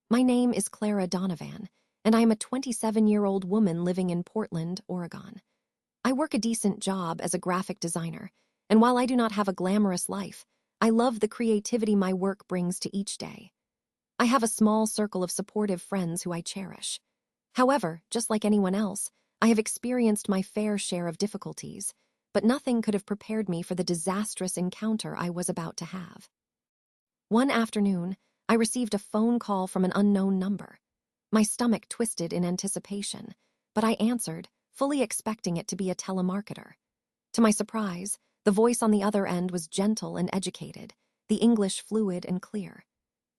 My name is Clara, and I am a 27-year-old woman living in Portland, Oregon. I work a decent job as a graphic designer, and while I do not have a glamorous life, I love the creativity my work brings to each day. I have a small circle of supportive friends who I cherish. However, just like anyone else, I have experienced my fair share of difficulties, but nothing could have prepared me for the disastrous encounter I was about to have. One afternoon, I received a phone call from an unknown number. My stomach twisted in anticipation, but I answered, fully expecting it to be a telemarketer. To my surprise, the voice on the other end was gentle and educated, the English fluid and clear.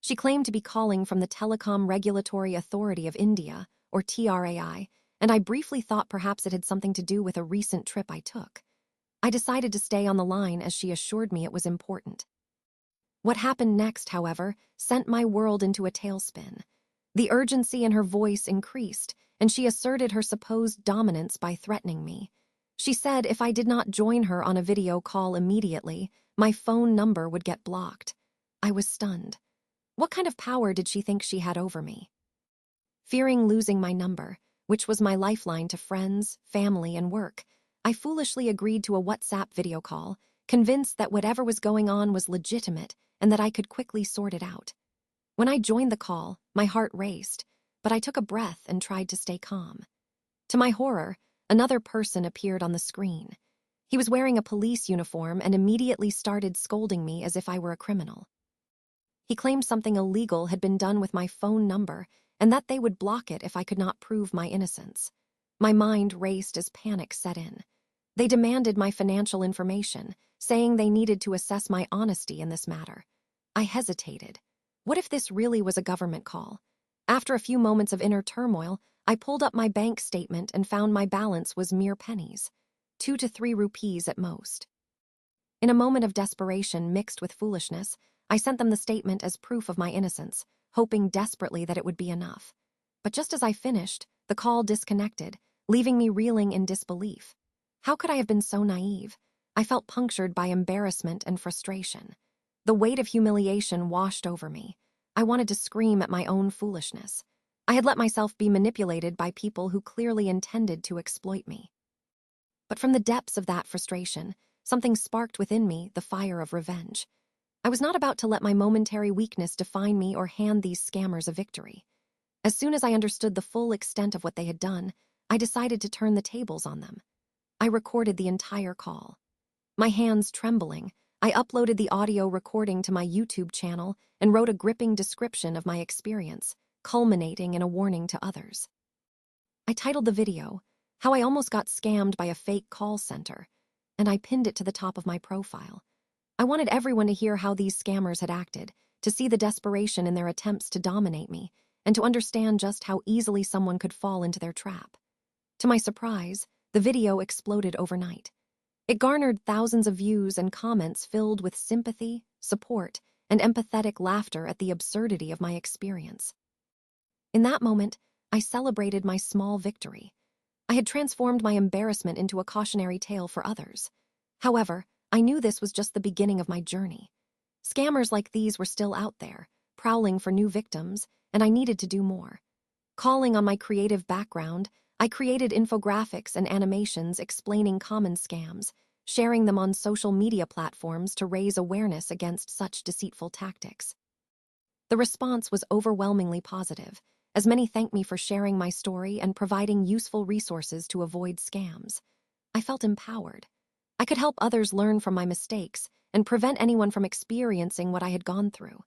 She claimed to be calling from the Telecom Regulatory Authority of India, or TRAI, and I briefly thought perhaps it had something to do with a recent trip I took. I decided to stay on the line as she assured me it was important. What happened next, however, sent my world into a tailspin. The urgency in her voice increased, and she asserted her supposed dominance by threatening me. She said if I did not join her on a video call immediately, my phone number would get blocked. I was stunned. What kind of power did she think she had over me? Fearing losing my number, which was my lifeline to friends, family, and work, I foolishly agreed to a WhatsApp video call, convinced that whatever was going on was legitimate and that I could quickly sort it out. When I joined the call, my heart raced, but I took a breath and tried to stay calm. To my horror, another person appeared on the screen. He was wearing a police uniform and immediately started scolding me as if I were a criminal. He claimed something illegal had been done with my phone number and that they would block it if I could not prove my innocence. My mind raced as panic set in. They demanded my financial information, saying they needed to assess my honesty in this matter. I hesitated. What if this really was a government call? After a few moments of inner turmoil, I pulled up my bank statement and found my balance was mere pennies, 2 to 3 rupees at most. In a moment of desperation mixed with foolishness, I sent them the statement as proof of my innocence, hoping desperately that it would be enough. But just as I finished, the call disconnected, leaving me reeling in disbelief. How could I have been so naive? I felt punctured by embarrassment and frustration. The weight of humiliation washed over me. I wanted to scream at my own foolishness. I had let myself be manipulated by people who clearly intended to exploit me. But from the depths of that frustration, something sparked within me the fire of revenge. I was not about to let my momentary weakness define me or hand these scammers a victory. As soon as I understood the full extent of what they had done, I decided to turn the tables on them. I recorded the entire call. My hands trembling, I uploaded the audio recording to my YouTube channel and wrote a gripping description of my experience, culminating in a warning to others. I titled the video, "How I Almost Got Scammed by a Fake Call Center," and I pinned it to the top of my profile. I wanted everyone to hear how these scammers had acted, to see the desperation in their attempts to dominate me, and to understand just how easily someone could fall into their trap. To my surprise, the video exploded overnight. It garnered thousands of views and comments filled with sympathy, support, and empathetic laughter at the absurdity of my experience. In that moment, I celebrated my small victory. I had transformed my embarrassment into a cautionary tale for others. However, I knew this was just the beginning of my journey. Scammers like these were still out there, prowling for new victims, and I needed to do more. Calling on my creative background, I created infographics and animations explaining common scams, sharing them on social media platforms to raise awareness against such deceitful tactics. The response was overwhelmingly positive, as many thanked me for sharing my story and providing useful resources to avoid scams. I felt empowered. I could help others learn from my mistakes and prevent anyone from experiencing what I had gone through.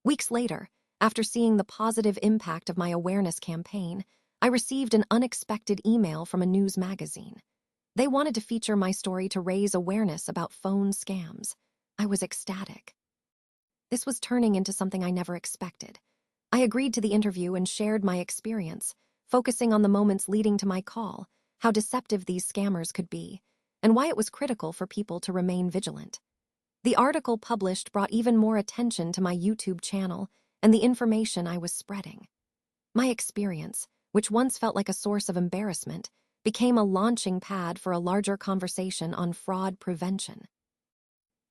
Weeks later, after seeing the positive impact of my awareness campaign, I received an unexpected email from a news magazine. They wanted to feature my story to raise awareness about phone scams. I was ecstatic. This was turning into something I never expected. I agreed to the interview and shared my experience, focusing on the moments leading to my call, how deceptive these scammers could be, and why it was critical for people to remain vigilant. The article published brought even more attention to my YouTube channel and the information I was spreading. My experience, which once felt like a source of embarrassment, became a launching pad for a larger conversation on fraud prevention.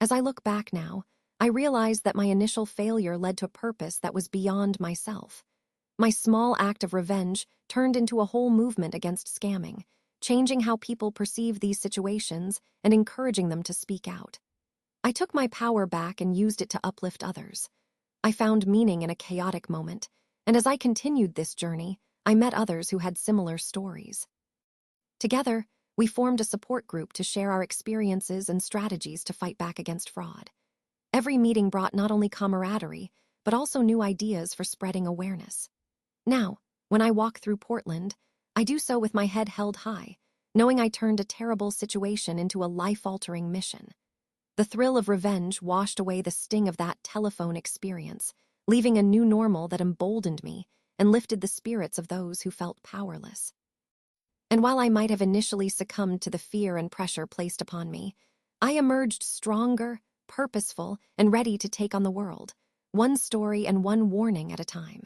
As I look back now, I realize that my initial failure led to a purpose that was beyond myself. My small act of revenge turned into a whole movement against scamming, changing how people perceive these situations and encouraging them to speak out. I took my power back and used it to uplift others. I found meaning in a chaotic moment, and as I continued this journey, I met others who had similar stories. Together, we formed a support group to share our experiences and strategies to fight back against fraud. Every meeting brought not only camaraderie, but also new ideas for spreading awareness. Now, when I walk through Portland, I do so with my head held high, knowing I turned a terrible situation into a life-altering mission. The thrill of revenge washed away the sting of that telephone experience, leaving a new normal that emboldened me and lifted the spirits of those who felt powerless. And while I might have initially succumbed to the fear and pressure placed upon me, I emerged stronger, purposeful, and ready to take on the world, one story and one warning at a time.